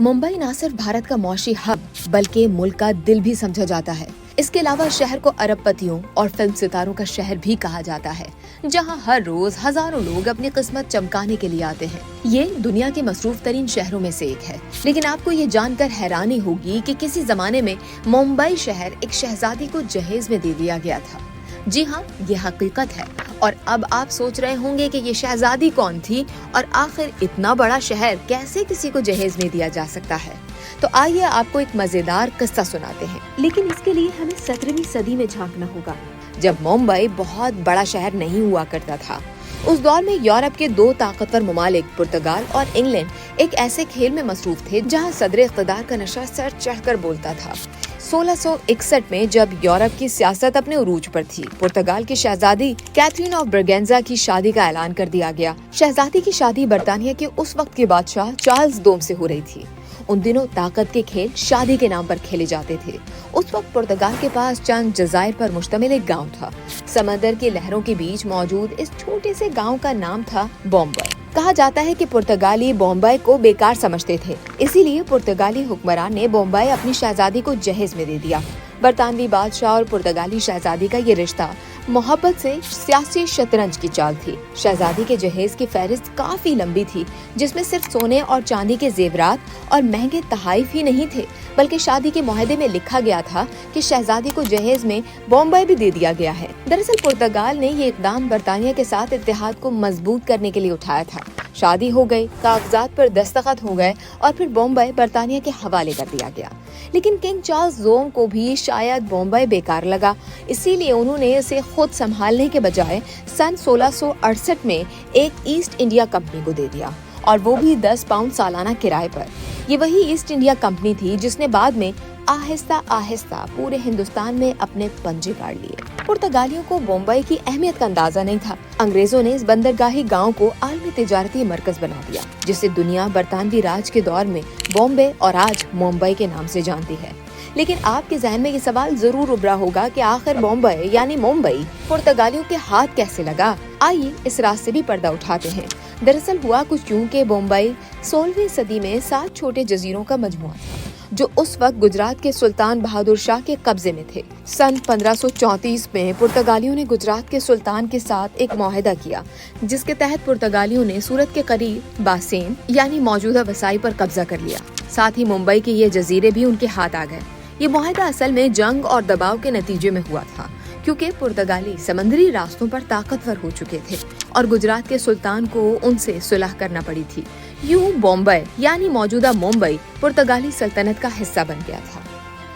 मुंबई न सिर्फ भारत का मौशी हब बल्कि मुल्क का दिल भी समझा जाता है। इसके अलावा शहर को अरबपतियों और फिल्म सितारों का शहर भी कहा जाता है, जहां हर रोज हजारों लोग अपनी किस्मत चमकाने के लिए आते हैं। ये दुनिया के मसरूफ तरीन शहरों में से एक है। लेकिन आपको ये जानकर हैरानी होगी कि किसी जमाने में मुंबई शहर एक शहजादी को जहेज में दे दिया गया था। जी हाँ, ये हकीकत है। और अब आप सोच रहे होंगे कि ये शहजादी कौन थी और आखिर इतना बड़ा शहर कैसे किसी को जहेज में दिया जा सकता है। तो आइए आपको एक मजेदार किस्सा सुनाते हैं, लेकिन इसके लिए हमें 17वीं सदी में झांकना होगा, जब मुंबई बहुत बड़ा शहर नहीं हुआ करता था। उस दौर में यूरोप के दो ताकतवर ममालिक पुर्तगाल और इंग्लैंड एक ऐसे खेल में मसरूफ थे जहां सदर इक़्तिदार का नशा सर चढ़कर बोलता था। 1661 में जब यूरोप की सियासत अपने उरूज पर थी, पुर्तगाल की शहजादी कैथरीन ऑफ ब्रगेंजा की शादी का ऐलान कर दिया गया। शहजादी की शादी बर्तानिया के उस वक्त के बादशाह चार्ल्स दोम से हो रही थी। उन दिनों ताकत के खेल शादी के नाम पर खेले जाते थे। उस वक्त पुर्तगाल के पास चंद जज़ायर पर मुश्तमिल एक गांव था। समंदर की लहरों के बीच मौजूद इस छोटे से गांव का नाम था बॉम्बे। कहा जाता है कि पुर्तगाली बॉम्बे को बेकार समझते थे, इसीलिए पुर्तगाली हुक्मरान ने बॉम्बे अपनी शहजादी को जहेज में दे दिया। बरतानवी बादशाह और पुर्तगाली शहजादी का ये रिश्ता मोहब्बत से सियासी शतरंज की चाल थी। शहजादी के जहेज की फहरिस्त काफी लंबी थी, जिसमें सिर्फ सोने और चांदी के जेवरात और महंगे तहाइफ ही नहीं थे, बल्कि शादी के मुआहदे में लिखा गया था कि शहजादी को जहेज में बॉम्बे भी दे दिया गया है। दरअसल पुर्तगाल ने ये इकदाम बरतानिया के साथ इत्तेहाद को मजबूत करने के लिए उठाया था। शादी हो गई, कागजात पर दस्तखत हो गए और फिर बॉम्बे बरतानिया के हवाले कर दिया गया। लेकिन किंग चार्ल्स दोम को भी शायद बॉम्बे बेकार लगा, इसीलिए उन्होंने इसे खुद संभालने के बजाय सन 1668 में एक ईस्ट इंडिया कंपनी को दे दिया, और वो भी 10 पाउंड सालाना किराए पर। ये वही ईस्ट इंडिया कंपनी थी जिसने बाद में आहिस्ता आहिस्ता पूरे हिंदुस्तान में अपने पंजे गाड़ लिए। पुर्तगालियों को बॉम्बे की अहमियत का अंदाजा नहीं था। अंग्रेजों ने इस बंदरगाही गांव को आलमी तिजारती मरकज बना दिया, जिसे दुनिया बरतानवी राज के दौर में बॉम्बे और आज मुंबई के नाम से जानती है। लेकिन आपके जहन में ये सवाल जरूर उभरा होगा कि आखिर बॉम्बे यानी मुंबई पुर्तगालियों के हाथ कैसे लगा। आइए इस राज से भी पर्दा उठाते हैं। दरअसल हुआ कुछ यूं कि मुंबई 16वीं सदी में 7 छोटे जजीरों का मजमुआ था, जो उस वक्त गुजरात के सुल्तान बहादुर शाह के कब्जे में थे। सन 1534 में पुर्तगालियों ने गुजरात के सुल्तान के साथ एक मुआहदा किया, जिसके तहत पुर्तगालियों ने सूरत के करीब बासेन यानी मौजूदा वसाई पर कब्जा कर लिया। साथ ही मुंबई के ये जजीरे भी उनके हाथ आ गए। ये मुआहदा असल में जंग और दबाव के नतीजे में हुआ था, क्योंकि पुर्तगाली समंदरी रास्तों पर ताकतवर हो चुके थे और गुजरात के सुल्तान को उनसे सुलह करना पड़ी थी। यूं बॉम्बे यानी मौजूदा मुंबई पुर्तगाली सल्तनत का हिस्सा बन गया था।